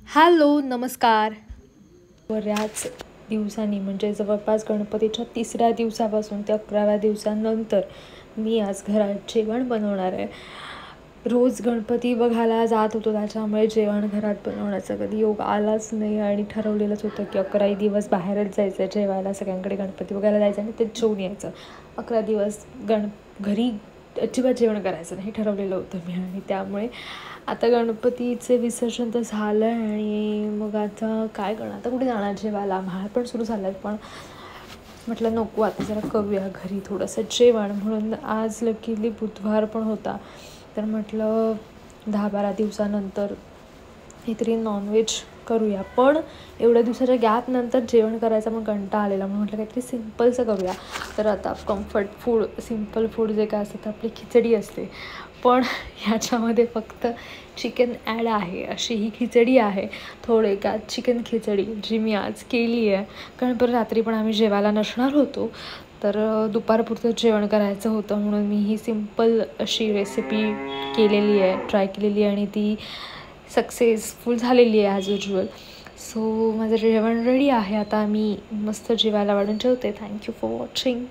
Hello नमस्कार. बऱ्याच दिवसांनी म्हणजे जवळपास गणपतीच्या 3ऱ्या दिवसापासून ते 11व्या दिवसानंतर मी आज घरात जेवण बनवणार आहे. रोज गणपती बघायला जात होतो त्याच्यामुळे जेवण घरात बनवण्याचा कधी योग आलाच नाही आणि ठरवलेलंच होतं की 11ही दिवस बाहेरच जायचं आहे जेवायला, सगळ्यांकडे गणपती बघायला जायचं आणि तेच जेवून यायचं. 11 दिवस घरी अजिबात जेवण करायचं नाही ठरवलेलं होतं मी. आणि त्यामुळे आता गणपतीचे विसर्जन तर झालं आहे आणि मग आता काय करणार, आता कुठे जाणार जेवायला. म्हाळ पण सुरू झालं आहे, पण म्हटलं नको आता जरा करूया घरी थोडंसं जेवण. म्हणून आज लकीली बुधवार पण होता, तर म्हटलं 10-12 दिवसानंतर काहीतरी नॉनव्हेज करूया. पण एवढ्या दिवसाच्या गॅपनंतर जेवण करायचा मग कंटाळा आलेला, म्हणून म्हटलं काहीतरी सिम्पलचं करूया. तर आता कम्फर्ट फूड, सिम्पल फूड जे काय असतं तर आपली खिचडी असते, पण ह्याच्यामध्ये फक्त चिकन ॲड आहे. अशी ही खिचडी आहे, थोडक्यात चिकन खिचडी जी मी आज केली आहे. कारण परत रात्री पण आम्ही जेवायला नसणार होतो, तर दुपारपुरतं जेवण करायचं होतं, म्हणून मी ही सिम्पल अशी रेसिपी केलेली आहे, ट्राय केलेली आहे आणि ती सक्सेसफुल झालेली आहे ॲज युज्युअल. सो माझं जेवण रेडी आहे. आता मी मस्त जेवायला वाढून ठेवते. Thank you for watching.